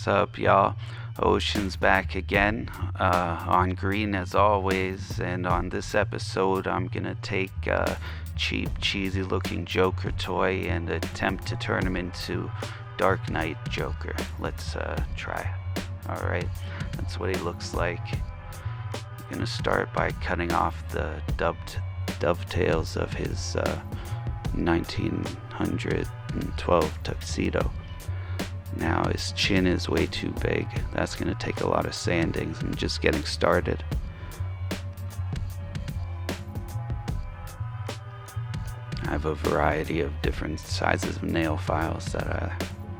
What's up, y'all? Ocean's back again, on green as always, and on this episode I'm gonna take a cheap, cheesy looking Joker toy and attempt to turn him into Dark Knight Joker. Let's try. Alright, that's what he looks like. I'm gonna start by cutting off the dovetails of his 1912 tuxedo. Now his chin is way too big. That's going to take a lot of sanding. I'm just getting started. I have a variety of different sizes of nail files that I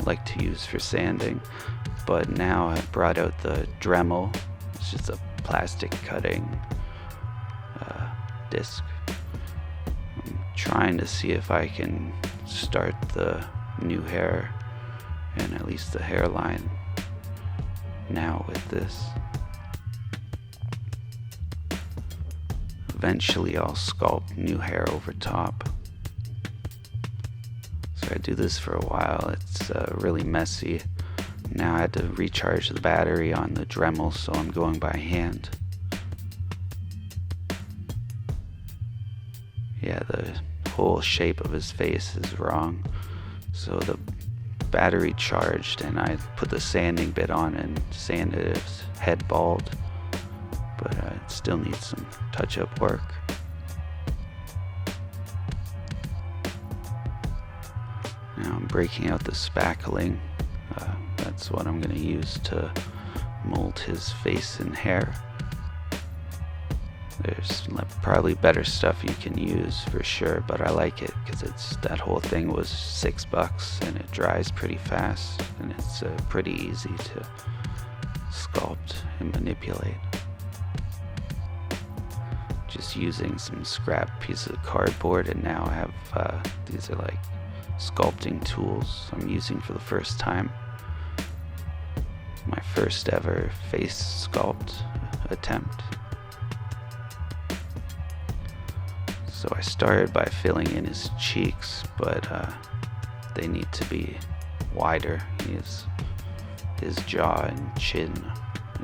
like to use for sanding, but now I've brought out the Dremel. It's just a plastic cutting disc. I'm trying to see if I can start the new hair and at least the hairline now with this. Eventually I'll sculpt new hair over top. So I do this for a while. It's really messy. Now I had to recharge the battery on the Dremel, so I'm going by hand. Yeah, the whole shape of his face is wrong. So the battery charged and I put the sanding bit on and sanded his head bald, but it still needs some touch-up work. Now I'm breaking out the spackling. That's what I'm going to use to mold his face and hair. There's probably better stuff you can use for sure, but I like it because that whole thing was $6 and it dries pretty fast and it's pretty easy to sculpt and manipulate. Just using some scrap pieces of cardboard, and now I have these are like sculpting tools I'm using for the first time. My first ever face sculpt attempt. So I started by filling in his cheeks, but they need to be wider. His jaw and chin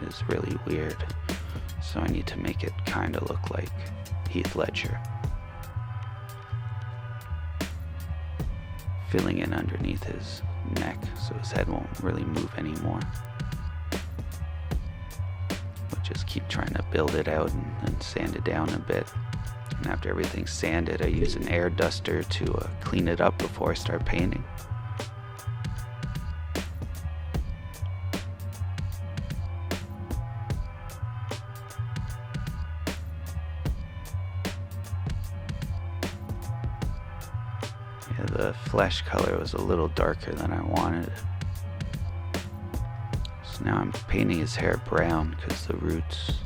is really weird, so I need to make it kind of look like Heath Ledger. Filling in underneath his neck so his head won't really move anymore. But just keep trying to build it out and sand it down a bit. And after everything's sanded, I use an air duster to clean it up before I start painting. Yeah, the flesh color was a little darker than I wanted. So now I'm painting his hair brown because the roots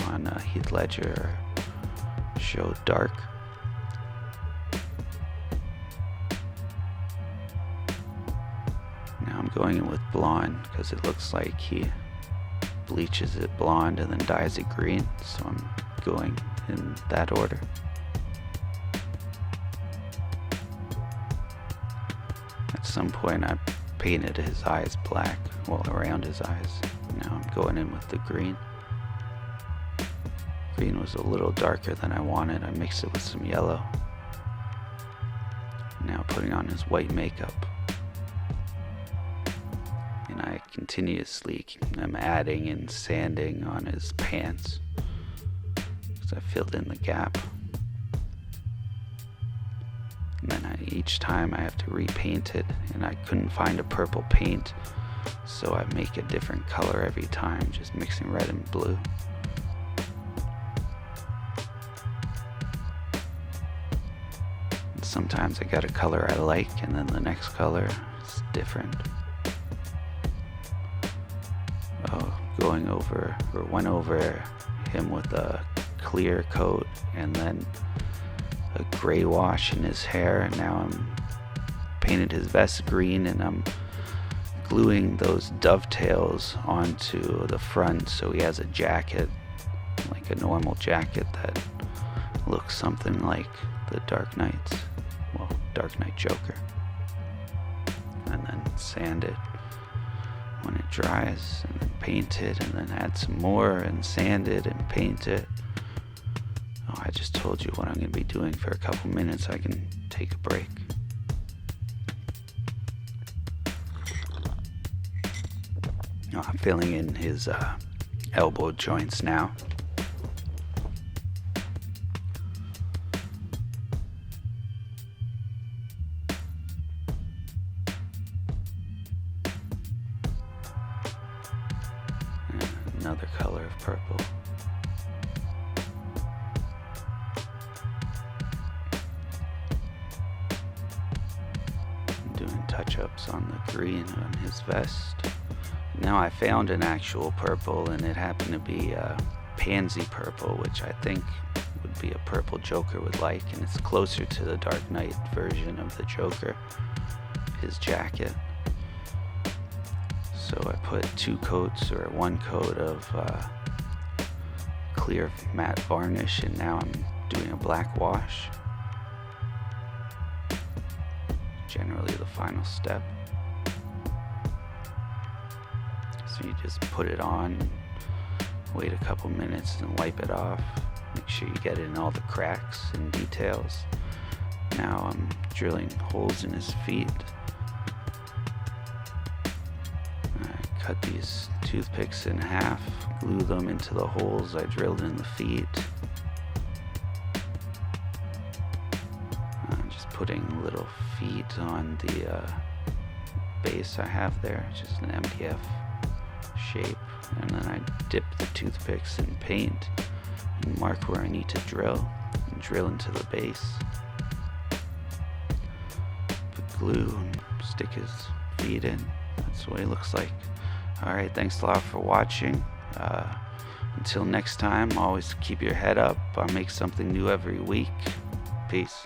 on Heath Ledger show dark. Now I'm going in with blonde because it looks like he bleaches it blonde and then dyes it green, so I'm going in that order. At some point I painted his eyes black, well, around his eyes. Now I'm going in with the green. Green was a little darker than I wanted. I mixed it with some yellow. Now putting on his white makeup. And I continuously am adding and sanding on his pants because I filled in the gap. And then each time I have to repaint it, and I couldn't find a purple paint, so I make a different color every time, just mixing red and blue. Sometimes I got a color I like, and then the next color is different. Went over him with a clear coat and then a gray wash in his hair, and now I'm painted his vest green, and I'm gluing those dovetails onto the front so he has a jacket, like a normal jacket that looks something like the Dark Knight Joker. And then sand it when it dries, and then paint it, and then add some more, and sand it, and paint it. Oh, I just told you what I'm going to be doing for a couple minutes. I can take a break. Oh, I'm filling in his elbow joints now. Another color of purple. I'm doing touch-ups on the green on his vest. Now I found an actual purple, and it happened to be pansy purple, which I think would be a purple Joker would like, and it's closer to the Dark Knight version of the Joker, his jacket. So I put 2 coats or 1 coat of clear matte varnish, and now I'm doing a black wash. Generally the final step. So you just put it on, wait a couple minutes, and wipe it off. Make sure you get in all the cracks and details. Now I'm drilling holes in his feet. I cut these toothpicks in half, glue them into the holes I drilled in the feet. I'm just putting little feet on the base I have there, just an MDF shape, and then I dip the toothpicks in paint and mark where I need to drill, and drill into the base. Put glue and stick his feet in. That's what he looks like. Alright, thanks a lot for watching. Until next time, always keep your head up. I'll make something new every week. Peace.